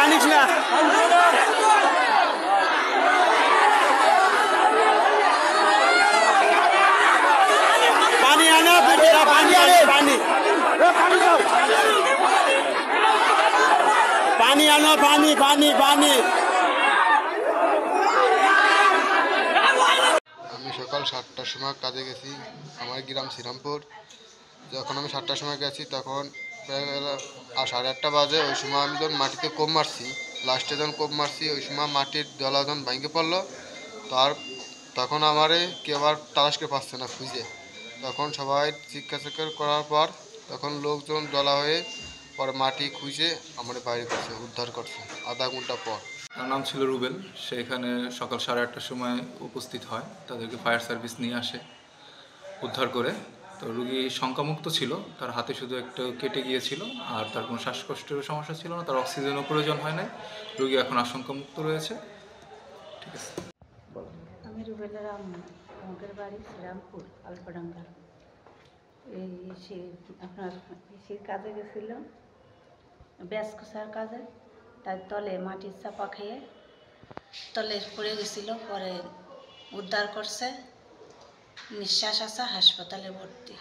জানিস না পানি আনা পানি আনে পানি পানি আনো পানি পানি পানি। আমি সকাল 7টার সময় কাজে গেছি। আমার গ্রাম শ্রীরামপুর। যখন আমি 7টার সময় গেছি তখন প্রায় 8:30 বাজে। ওই সময় আমি যখন মাটিতে কোপ মারছি, লাস্টে যখন কোপ মারছি ওই সময় মাটির দলা যখন ভেঙে পড়লো, তখন আমারে কেউ আর তালাশকে পাচ্ছে না খুঁজে। তখন সবাই চিৎকার করার পর তখন লোকজন দলা হয়ে পরে মাটি খুঁজে আমার বাইরে করছে, উদ্ধার করছে আধা ঘন্টা পর। তার নাম ছিল রুবেল। সেখানে সকাল 8:30টার সময় উপস্থিত হয়, তাদেরকে ফায়ার সার্ভিস নিয়ে আসে উদ্ধার করে। তো রুগী শঙ্কামুক্ত ছিল, তার হাতে শুধু একটু কেটে গিয়েছিল আর তার কোনো শ্বাসকষ্টেরও সমস্যা ছিল না, তার অক্সিজেনও প্রয়োজন হয় নাই। রুগী এখন আশঙ্কামুক্ত রয়েছে। ঠিক আছে। আমি রুবেলের আম্মু, আমাদের বাড়ি শ্রীরামপুর আলপাডাঙ্গা। এই আপনার কাজে গেছিল, ব্যাস কষার কাজে। তার তলে মাটির চাপা খেয়ে তলে পড়ে গেছিল, পরে উদ্ধার করছে, নিঃশ্বাস আসা, হাসপাতালে ভর্তি।